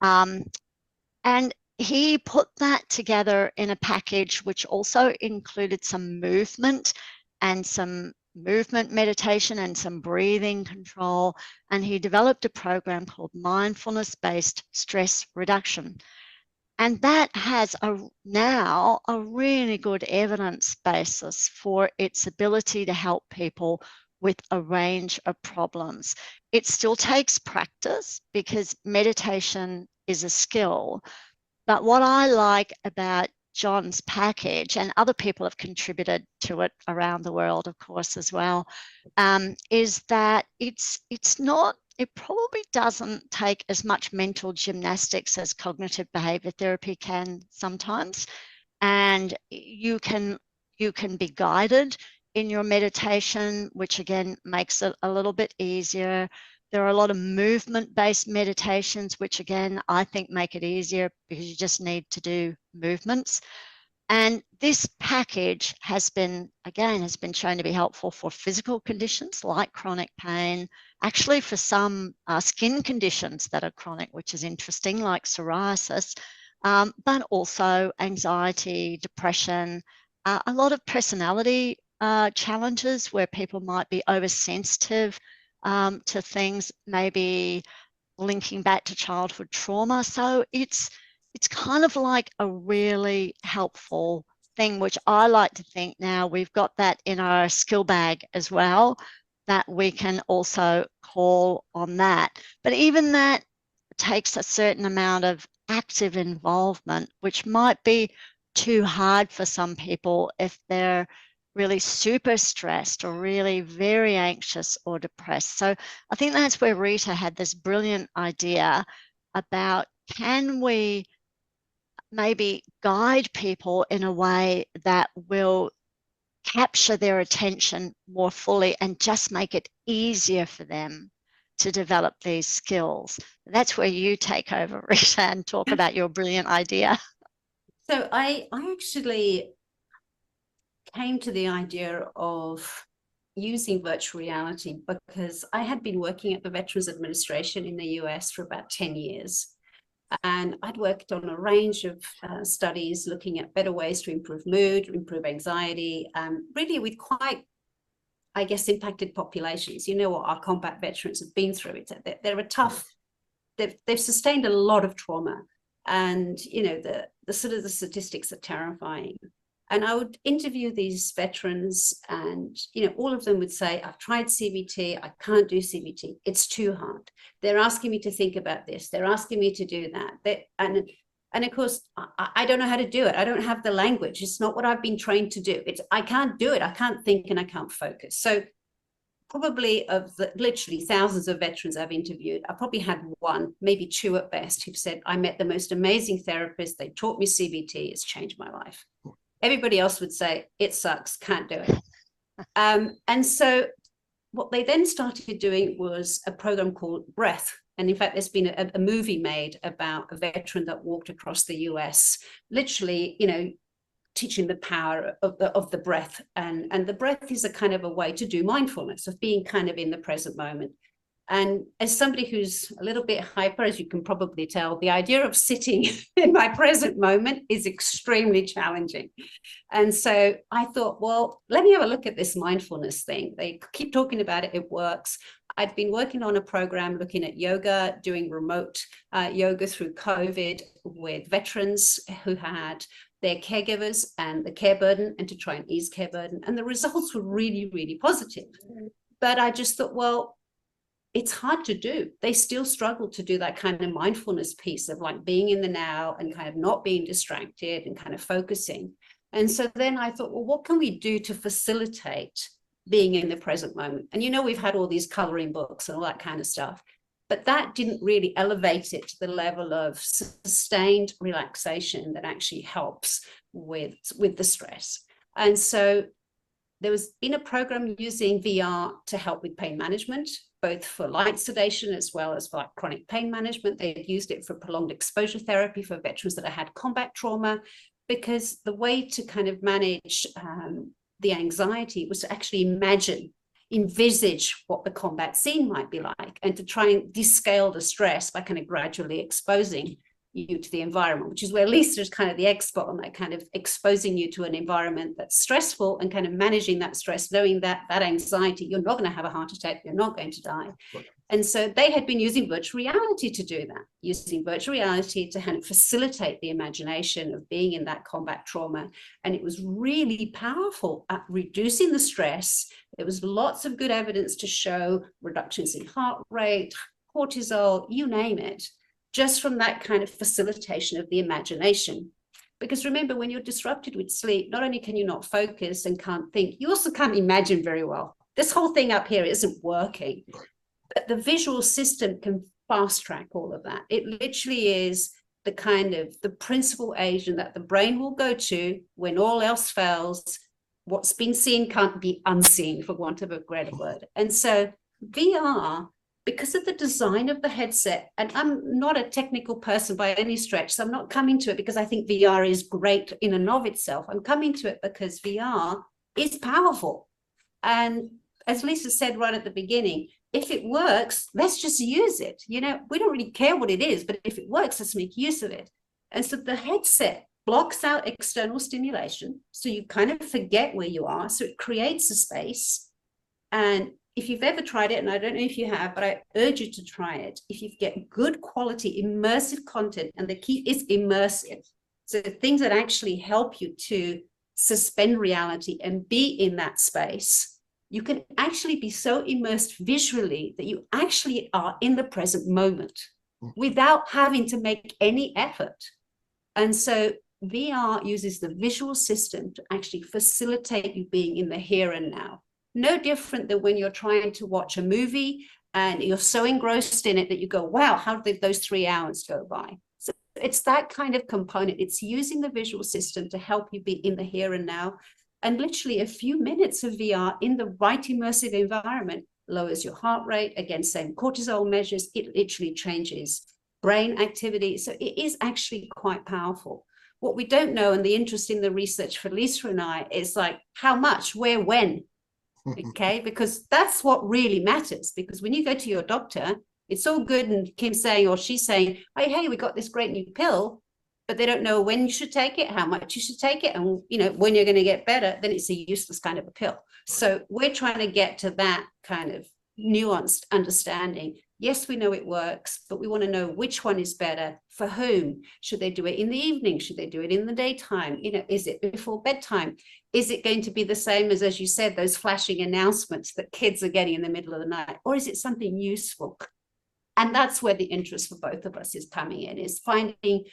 And he put that together in a package which also included some movement and some movement meditation and some breathing control. And he developed a program called mindfulness-based stress reduction. And that has now a really good evidence basis for its ability to help people with a range of problems. It still takes practice because meditation is a skill. But what I like about John's package, and other people have contributed to it around the world, of course, as well, is that it probably doesn't take as much mental gymnastics as cognitive behavior therapy can sometimes. And you can be guided in your meditation, which again makes it a little bit easier. There are a lot of movement-based meditations, which again, I think make it easier because you just need to do movements. And this package has been shown to be helpful for physical conditions like chronic pain, actually for some skin conditions that are chronic, which is interesting, like psoriasis, but also anxiety, depression, a lot of personality challenges where people might be oversensitive to things, maybe linking back to childhood trauma. So it's kind of like a really helpful thing, which I like to think now we've got that in our skill bag as well, that we can also call on that. But even that takes a certain amount of active involvement, which might be too hard for some people if they're really super stressed or really very anxious or depressed. So I think that's where Rita had this brilliant idea about, can we maybe guide people in a way that will capture their attention more fully and just make it easier for them to develop these skills. That's where you take over, Rita, and talk about your brilliant idea. So I actually came to the idea of using virtual reality because I had been working at the Veterans Administration in the US for about 10 years. And I'd worked on a range of studies looking at better ways to improve mood, improve anxiety, really with quite, I guess, impacted populations. You know what our combat veterans have been through. They're a tough, they've sustained a lot of trauma. And, you know, the sort of the statistics are terrifying. And I would interview these veterans and, you know, all of them would say, I've tried CBT, I can't do CBT. It's too hard. They're asking me to think about this. They're asking me to do that. And of course, I don't know how to do it. I don't have the language. It's not what I've been trained to do. I can't do it. I can't think and I can't focus. So probably of the literally thousands of veterans I've interviewed, I probably had one, maybe two at best, who've said, I met the most amazing therapist. They taught me CBT. It's changed my life. Everybody else would say, it sucks, can't do it. And so what they then started doing was a program called Breath. And in fact, there's been a movie made about a veteran that walked across the US, literally, you know, teaching the power of the breath. And the breath is a kind of a way to do mindfulness, of being kind of in the present moment. And as somebody who's a little bit hyper, as you can probably tell, the idea of sitting in my present moment is extremely challenging. And so I thought, well, let me have a look at this mindfulness thing. They keep talking about it. It works. I'd been working on a program looking at yoga, doing remote yoga through COVID with veterans who had their caregivers and the care burden, and to try and ease care burden. And the results were really, really positive. But I just thought, well, it's hard to do. They still struggle to do that kind of mindfulness piece of like being in the now and kind of not being distracted and kind of focusing. And so then I thought, well, what can we do to facilitate being in the present moment? And, you know, we've had all these coloring books and all that kind of stuff, but that didn't really elevate it to the level of sustained relaxation that actually helps with the stress. And so there was been a program using VR to help with pain management, both for light sedation as well as for like chronic pain management. They've used it for prolonged exposure therapy for veterans that have had combat trauma, because the way to kind of manage the anxiety was to actually envisage what the combat scene might be like, and to try and descale the stress by kind of gradually exposing you to the environment, which is where Lisa is kind of the expert on that, kind of exposing you to an environment that's stressful and kind of managing that stress, knowing that that anxiety, you're not going to have a heart attack, you're not going to die. And so they had been using virtual reality to do that, using virtual reality to kind of facilitate the imagination of being in that combat trauma. And it was really powerful at reducing the stress. There was lots of good evidence to show reductions in heart rate, cortisol, you name it, just from that kind of facilitation of the imagination. Because remember, when you're disrupted with sleep, not only can you not focus and can't think, you also can't imagine very well. This whole thing up here isn't working. But the visual system can fast track all of that. It literally is the kind of the principal agent that the brain will go to when all else fails. What's been seen can't be unseen, for want of a greater word. And so VR, because of the design of the headset, and I'm not a technical person by any stretch, so I'm not coming to it because I think VR is great in and of itself. I'm coming to it because VR is powerful. And as Lisa said right at the beginning, if it works, let's just use it. You know, we don't really care what it is, but if it works, let's make use of it. And so the headset blocks out external stimulation, so you kind of forget where you are. So it creates a space. And if you've ever tried it, and I don't know if you have, but I urge you to try it. If you get good quality, immersive content, and the key is immersive. So things that actually help you to suspend reality and be in that space, you can actually be so immersed visually that you actually are in the present moment without having to make any effort. And so VR uses the visual system to actually facilitate you being in the here and now. No different than when you're trying to watch a movie and you're so engrossed in it that you go, wow, how did those 3 hours go by? So it's that kind of component. It's using the visual system to help you be in the here and now. And literally a few minutes of VR in the right immersive environment lowers your heart rate. Again, same cortisol measures. It literally changes brain activity. So it is actually quite powerful. What we don't know, and the interest in the research for Lisa and I, is like how much, where, when. Okay, because that's what really matters. Because when you go to your doctor, it's all good and Kim saying, or she's saying, oh, hey, we got this great new pill, but they don't know when you should take it, how much you should take it, and when you're going to get better. Then it's a useless kind of a pill. So we're trying to get to that kind of nuanced understanding. Yes, we know it works, but we want to know which one is better for whom. Should they do it in the evening? Should they do it in the daytime? Is it before bedtime? Is it going to be the same as you said, those flashing announcements that kids are getting in the middle of the night? Or is it something useful? And that's where the interest for both of us is coming in, is finding,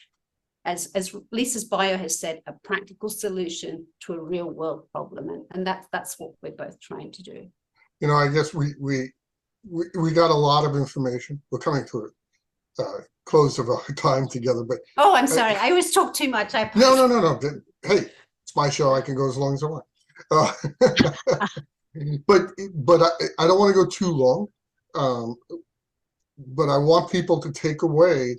as Lisa's bio has said, a practical solution to a real world problem. And that's what we're both trying to do. I guess we got a lot of information. We're coming to a close of our time together, but I'm sorry, I always talk too much. No. Hey, it's my show. I can go as long as I want. But I don't want to go too long. But I want people to take away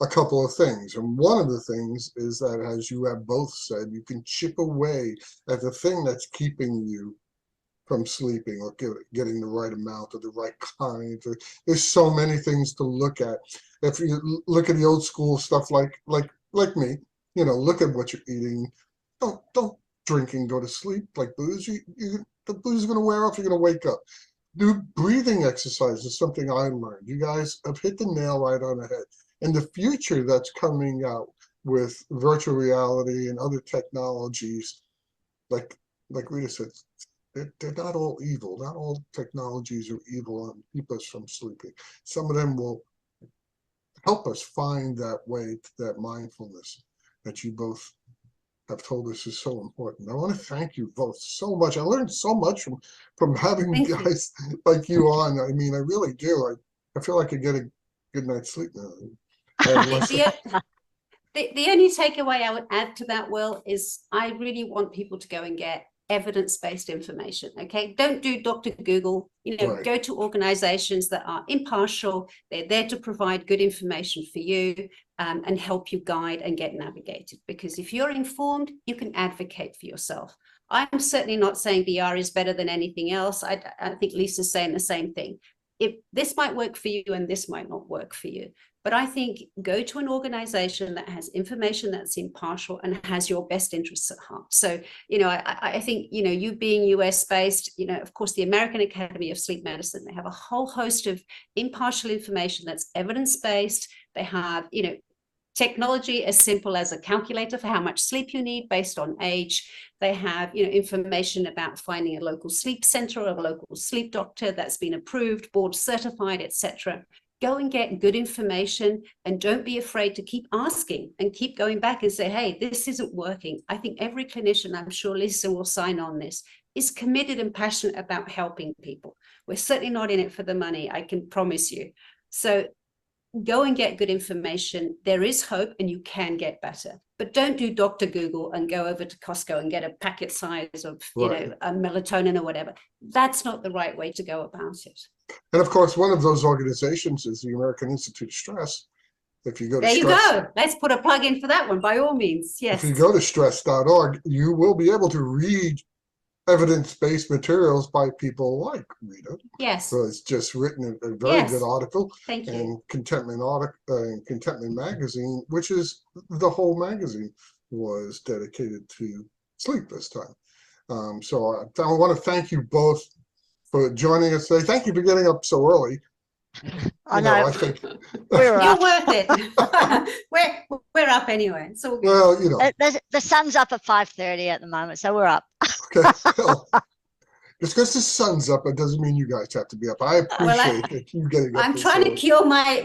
a couple of things. And one of the things is that, as you have both said, you can chip away at the thing that's keeping you from sleeping or getting the right amount or the right kind. There's so many things to look at. If you look at the old school stuff like me, look at what you're eating. Don't drink and go to sleep like booze. The booze is going to wear off. You're going to wake up. Do breathing exercise is something I learned. You guys have hit the nail right on the head. And the future that's coming out with virtual reality and other technologies, like Rita said, they're not all evil. Not all technologies are evil and keep us from sleeping. Some of them will help us find that way to that mindfulness that you both have told us is so important. I want to thank you both so much. I learned so much from having guys like you on. I mean, I really do. I feel like I get a good night's sleep now. The only takeaway I would add to that, Will, is I really want people to go and get evidence-based information. Okay, don't do Dr. Google. Right. Go to organizations that are impartial. They're there to provide good information for you and help you guide and get navigated. Because if you're informed, you can advocate for yourself. I'm certainly not saying VR is better than anything else. I think Lisa's saying the same thing. If this might work for you and this might not work for you. But I think go to an organization that has information that's impartial and has your best interests at heart. So, I think, you being US based, of course, the American Academy of Sleep Medicine, they have a whole host of impartial information that's evidence-based. They have, technology as simple as a calculator for how much sleep you need based on age. They have, information about finding a local sleep center or a local sleep doctor that's been approved, board certified, etc. Go and get good information and don't be afraid to keep asking and keep going back and say, hey, this isn't working. I think every clinician, I'm sure Lisa will sign on this, is committed and passionate about helping people. We're certainly not in it for the money, I can promise you. So go and get good information. There is hope and you can get better. But don't do Dr. Google and go over to Costco and get a packet size of, a melatonin or whatever. That's not the right way to go about it. And of course, one of those organizations is the American Institute of Stress. If you go to there you go. Let's put a plug in for that one, by all means. Yes. If you go to stress.org, you will be able to read evidence-based materials by people like Rita. Yes. So it's just written a very good article. Thank you. And Contentment magazine, which is the whole magazine, was dedicated to sleep this time. So I want to thank you both for joining us today. Thank you for getting up so early. I know. I think You're worth it. we're up anyway. So well, the sun's up at 5:30 at the moment, so we're up. Okay. Well, just because the sun's up, it doesn't mean you guys have to be up. I appreciate you getting up. I'm trying to cure my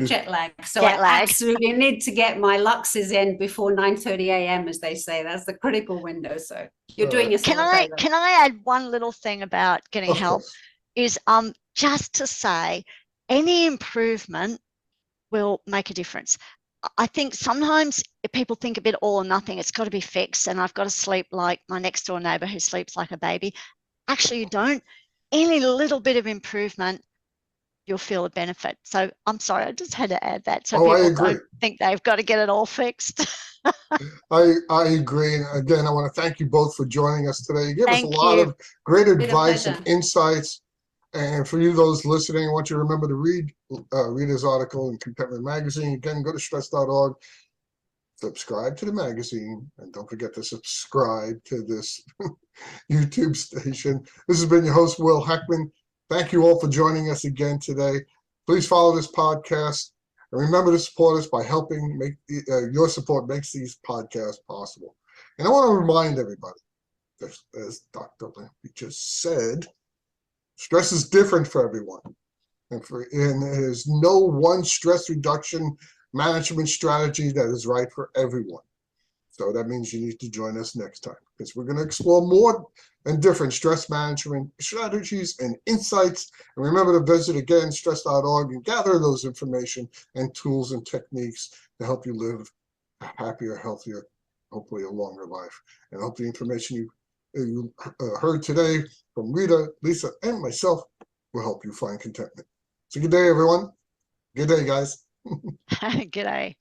jet lag, so I absolutely need to get my Luxes in before 9:30 a.m. as they say. That's the critical window. So you're doing yourself a favor. Can I add one little thing about getting help? Course. Is just to say any improvement will make a difference. I think sometimes people think a bit all or nothing. It's got to be fixed and I've got to sleep like my next door neighbor who sleeps like a baby. Actually, you don't. Any little bit of improvement you'll feel a benefit. So I'm sorry, I just had to add that so Oh, I people agree. don't think they've got to get it all fixed. I agree. And again, I want to thank you both for joining us today. You gave us a Thank lot you. of great Been a advice pleasure. and insights. And for you, those listening, I want you to remember to read Rita's article in Contentment magazine. Again, go to stress.org, subscribe to the magazine, and don't forget to subscribe to this YouTube station. This has been your host, Will Heckman. Thank you all for joining us again today. Please follow this podcast. And remember to support us by helping make your support makes these podcasts possible. And I want to remind everybody, as Dr. Lampe just said, stress is different for everyone. And there's no one stress reduction management strategy that is right for everyone. So that means you need to join us next time, because we're going to explore more and different stress management strategies and insights. And remember to visit again stress.org and gather those information and tools and techniques to help you live a happier, healthier, hopefully a longer life. And I hope the information you heard today from Rita, Lisa, and myself will help you find contentment. So good day, everyone. Good day, guys. G'day.